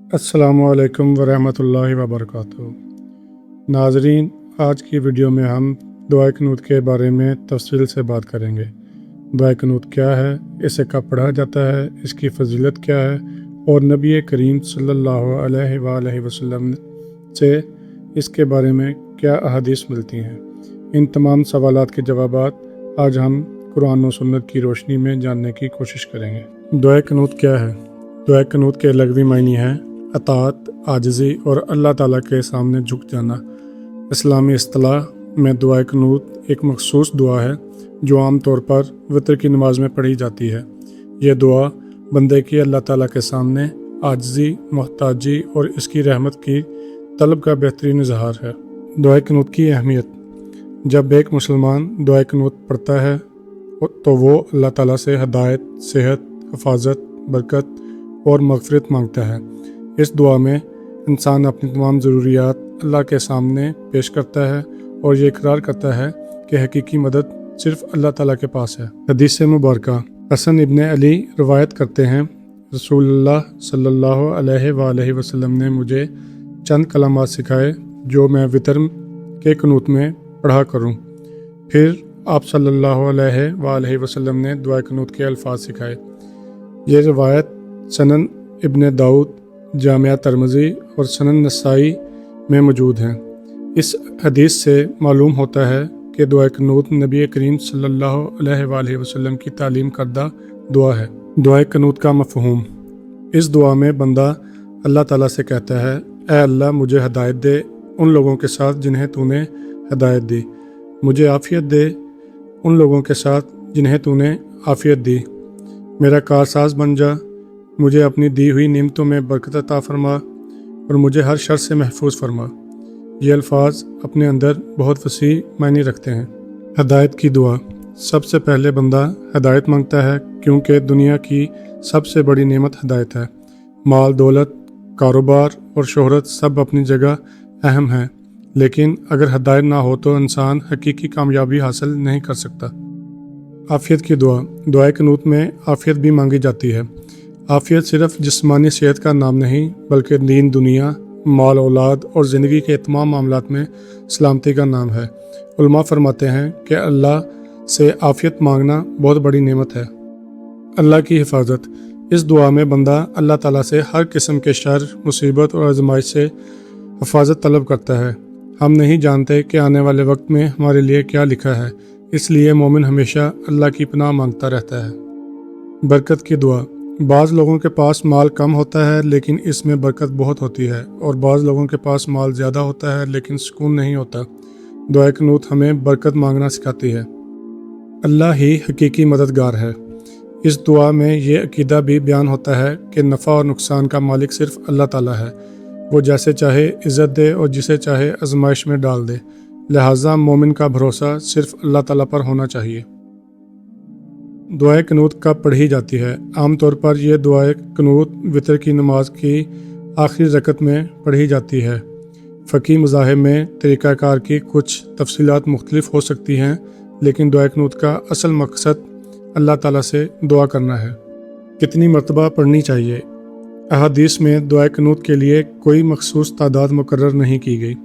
अस्सलामु अलैकुम वरहमतुल्लाहि वबरकातुहू। नाज़रीन, आज की वीडियो में हम दुआए कुनूत के बारे में तफसील से बात करेंगे। दुआए कुनूत क्या है, इसे कब पढ़ा जाता है, इसकी फजीलत क्या है और नबी करीम सल्लल्लाहु अलैहि वसल्लम से इसके बारे में क्या अहादीस मिलती हैं। इन तमाम सवालात के जवाबात आज हम कुरान और सुन्नत की रोशनी में जानने की कोशिश करेंगे। दुआए कुनूत क्या है? दुआए कुनूत के लग़वी मायने हैं अताअत, आजिज़ी और अल्लाह ताला के सामने झुक जाना। इस्लामी इस्तिलाह में दुआए कुनूत एक मखसूस दुआ है जो आम तौर पर वितर की नमाज में पढ़ी जाती है। यह दुआ बंदे की अल्लाह ताला के सामने आजिज़ी, मोहताजी और इसकी रहमत की तलब का बेहतरीन इजहार है। दुआए कुनूत की अहमियत। जब एक मुसलमान दुआए कुनूत पढ़ता है तो वो अल्लाह ताला से हदायत, सेहत, हिफाजत, बरकत और मग़फ़िरत मांगता है। इस दुआ में इंसान अपनी तमाम ज़रूरियात अल्लाह के सामने पेश करता है और ये इकरार करता है कि हकीकी मदद सिर्फ़ अल्लाह ताला के पास है। हदीस मुबारका। हसन इब्न अली रवायत करते हैं, रसूलुल्लाह सल्लल्लाहु अलैहि वसल्लम ने मुझे चंद कलामात सिखाए जो मैं वितर के कुनूत में पढ़ा करूँ। फिर आप सल्लल्लाहु अलैहि वसल्लम ने दुआ कुनूत के अल्फाज सिखाए। ये रवायत सनन इब्न दाऊद, जामिया तिरमिज़ी और सनन नसाई में मौजूद हैं। इस हदीस से मालूम होता है कि दुआ कुनूत नबी करीम सल्लल्लाहु अलैहि वसल्लम की तालीम करदा दुआ है। दुआ कुनूत का मफ़हूम। इस दुआ में बंदा अल्लाह ताला से कहता है, ऐ अल्लाह मुझे हदायत दे उन लोगों के साथ जिन्हें तूने हदायत दी, मुझे आफ़ियत दे उन लोगों के साथ जिन्हें तूने आफ़ियत दी, मेरा कारसाज बन जा, मुझे अपनी दी हुई नेमतों में बरकत अता फरमा और मुझे हर शर से महफूज फरमा। ये अल्फाज अपने अंदर बहुत वसी मायने रखते हैं। हदायत की दुआ। सबसे पहले बंदा हदायत मांगता है क्योंकि दुनिया की सबसे बड़ी नेमत हदायत है। माल, दौलत, कारोबार और शोहरत सब अपनी जगह अहम हैं, लेकिन अगर हदायत ना हो तो इंसान हकीकी कामयाबी हासिल नहीं कर सकता। आफ़ियत की दुआ। दुआए कुनूत में आफ़ियत भी मांगी जाती है। आफ़ियत सिर्फ जिस्मानी सेहत का नाम नहीं बल्कि दीन, दुनिया, माल, औलाद और ज़िंदगी के तमाम मामलात में सलामती का नाम है। उलमा फरमाते हैं कि अल्लाह से आफ़ियत मांगना बहुत बड़ी नेमत है। अल्लाह की हिफाजत। इस दुआ में बंदा अल्लाह ताला से हर किस्म के शर, मुसीबत और आजमाइश से हिफाजत तलब करता है। हम नहीं जानते कि आने वाले वक्त में हमारे लिए क्या लिखा है, इसलिए मोमिन हमेशा अल्लाह की पनाह मांगता रहता है। बरकत की दुआ। बाज़ लोगों के पास माल कम होता है लेकिन इसमें बरकत बहुत होती है, और बाज़ लोगों के पास माल ज़्यादा होता है लेकिन सुकून नहीं होता। दुआ कुनूत हमें बरकत मांगना सिखाती है। अल्लाह ही हकीकी मददगार है। इस दुआ में ये अकीदा भी बयान होता है कि नफ़ा और नुकसान का मालिक सिर्फ़ अल्लाह ताला है। वो जैसे चाहे इज़्ज़त दे और जिसे चाहे आजमाइश में डाल दे, लिहाजा मोमिन का भरोसा सिर्फ़ अल्लाह ताला पर होना चाहिए। दुआए कुनूत कब पढ़ी जाती है? आम तौर पर यह दुआए कुनूत वितर की नमाज की आखिरी रकत में पढ़ी जाती है। फ़की मज़ाहिब में तरीक़ाकार की कुछ तफसीलात मुख्तलिफ हो सकती हैं, लेकिन दुआए कुनूत का असल मकसद अल्लाह ताला से दुआ करना है। कितनी मरतबा पढ़नी चाहिए? अहादीस में दुआए कुनूत के लिए कोई मखसूस तादाद मुकर्रर नहीं की गई।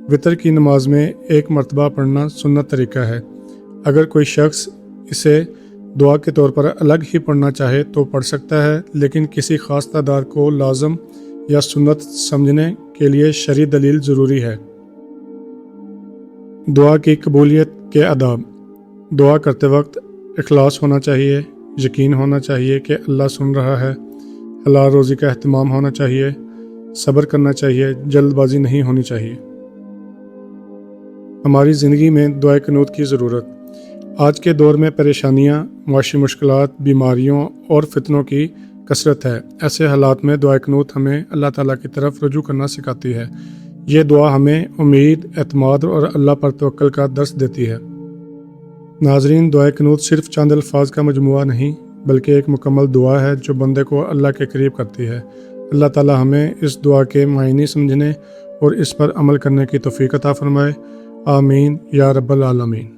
वितर की नमाज में एक मरतबा पढ़ना सुन्नत तरीका है। अगर कोई शख्स इसे दुआ के तौर पर अलग ही पढ़ना चाहे तो पढ़ सकता है, लेकिन किसी ख़ास तादाद को लाज़म या सुन्नत समझने के लिए शरई दलील ज़रूरी है। दुआ की कबूलियत के आदाब। दुआ करते वक्त इखलास होना चाहिए, यकीन होना चाहिए कि अल्लाह सुन रहा है, हलाल रोज़ी का एहतमाम होना चाहिए, सब्र करना चाहिए, जल्दबाजी नहीं होनी चाहिए। हमारी ज़िंदगी में दुआ कुनूत की ज़रूरत। आज के दौर में परेशानियाँ, माशी मुश्किलात, बीमारियों और फितनों की कसरत है। ऐसे हालात में दुआ कुनूत हमें अल्लाह ताला की तरफ रुजू करना सिखाती है। ये दुआ हमें उम्मीद, एतमाद और अल्लाह पर तवक्कुल का दर्स देती है। नाज़रीन, दुआ कुनूत सिर्फ चंद अल्फाज का मजमुआ नहीं बल्कि एक मुकम्मल दुआ है जो बंदे को अल्लाह के करीब करती है। अल्लाह ताला हमें इस दुआ के मायने समझने और इस पर अमल करने की तौफीक अता फरमाए। आमीन या रब्बल आलमीन।